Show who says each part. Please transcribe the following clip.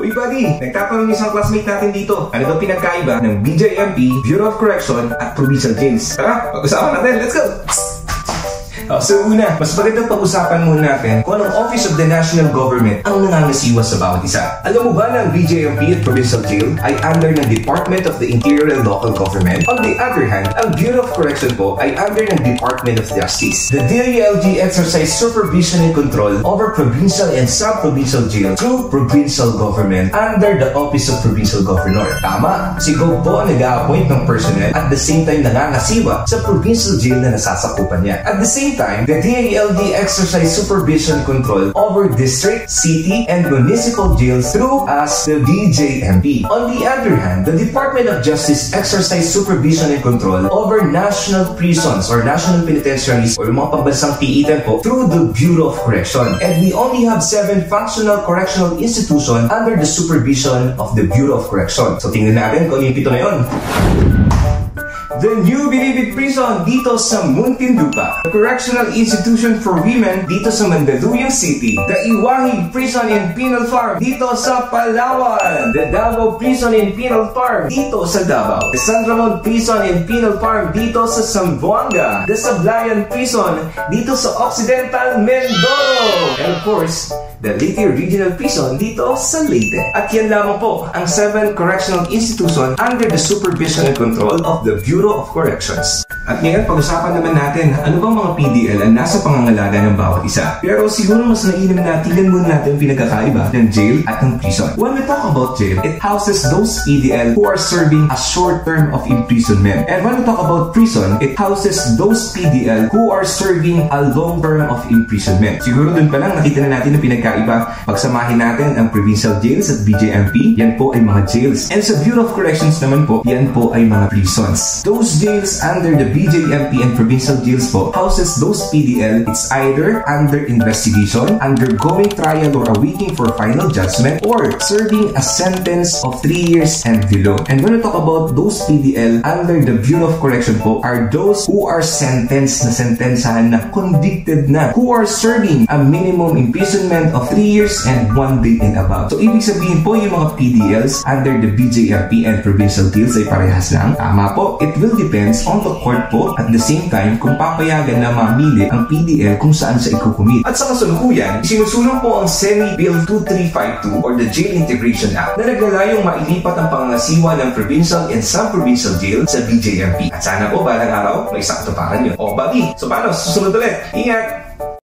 Speaker 1: Uy buddy, nagtatanong isang classmate natin dito. Ano daw pinagkaiba ng BJMP, Bureau of Correction at Provincial Jails? Tara, pag-usapan natin. Let's go! So una, mas magandang pag-usapan muna natin kung anong Office of the National Government ang nangangasiwa sa bawat isa. Alam mo ba na ang BJMP at Provincial Jail ay under ng Department of the Interior and Local Government? On the other hand, ang Bureau of Correction po ay under ng Department of Justice. The DILG exercise supervision and control over provincial and sub-provincial jail through provincial government under the Office of Provincial Governor. Tama, si Gov po ang nag-a-appoint ng personnel at the same time nangangasiwa sa provincial jail na nasasakupan niya. At the same time, the DILG exercise supervision control over district, city, and municipal jails through as the DJMP. On the other hand, the Department of Justice exercise supervision and control over national prisons or national penitentiaries or mga pambansang piitan po through the Bureau of Correction. And we only have 7 functional correctional institutions under the supervision of the Bureau of Correction. So tingnan natin kung yung 7 na yun. The New Bilibid Prison dito sa Muntinlupa. The Correctional Institution for Women dito sa Mandaluyong City. The Iwahig Prison and Penal Farm dito sa Palawan. The Davao Prison and Penal Farm dito sa Davao. The San Ramon Prison and Penal Farm dito sa Zamboanga. The Sablayan Prison dito sa Occidental Mindoro. And of course, the Leyte Regional Prison dito sa Leyte. At yan lamang po ang 7 correctional institution under the supervision and control of the Bureau of Corrections. At ngayon, pag-usapan naman natin ano bang mga PDL ang nasa pangangalaga ng bawat isa. Pero siguro mas nainam na tingnan muna natin pinagkakaiba ng jail at ng prison. When we talk about jail, it houses those PDL who are serving a short term of imprisonment. And when we talk about prison, it houses those PDL who are serving a long term of imprisonment. Siguro dun pa lang nakita na natin ang pinagkaiba. Pagsamahin natin ang provincial jails at BJMP, yan po ay mga jails. And sa Bureau of Corrections naman po, yan po ay mga prisons. Those jails under the BJMP and provincial jails po houses those PDL. It's either under investigation, undergoing trial or awaiting for final judgment, or serving a sentence of 3 years and below. And when we talk about those PDL under the Bureau of Correction po are those who are sentenced na sentensahan na convicted na, who are serving a minimum imprisonment of 3 years and 1 day and above. So ibig sabihin po yung mga PDLs under the BJMP and provincial jails ay parehas lang. Tama po, it will depends on the court po at the same time kung papayagan na mamili ang PDL kung saan siya ikukumit. At sa kasalukuyan, isinusulong po ang Senate Bill 2352 or the Jail Integration Act na naglalayong mailipat ang pangangasiwa ng provincial and sub-provincial jail sa BJMP. At sana po balang araw may sakatuparan yun. O buddy, so paano? Susunod ulit. Ingat!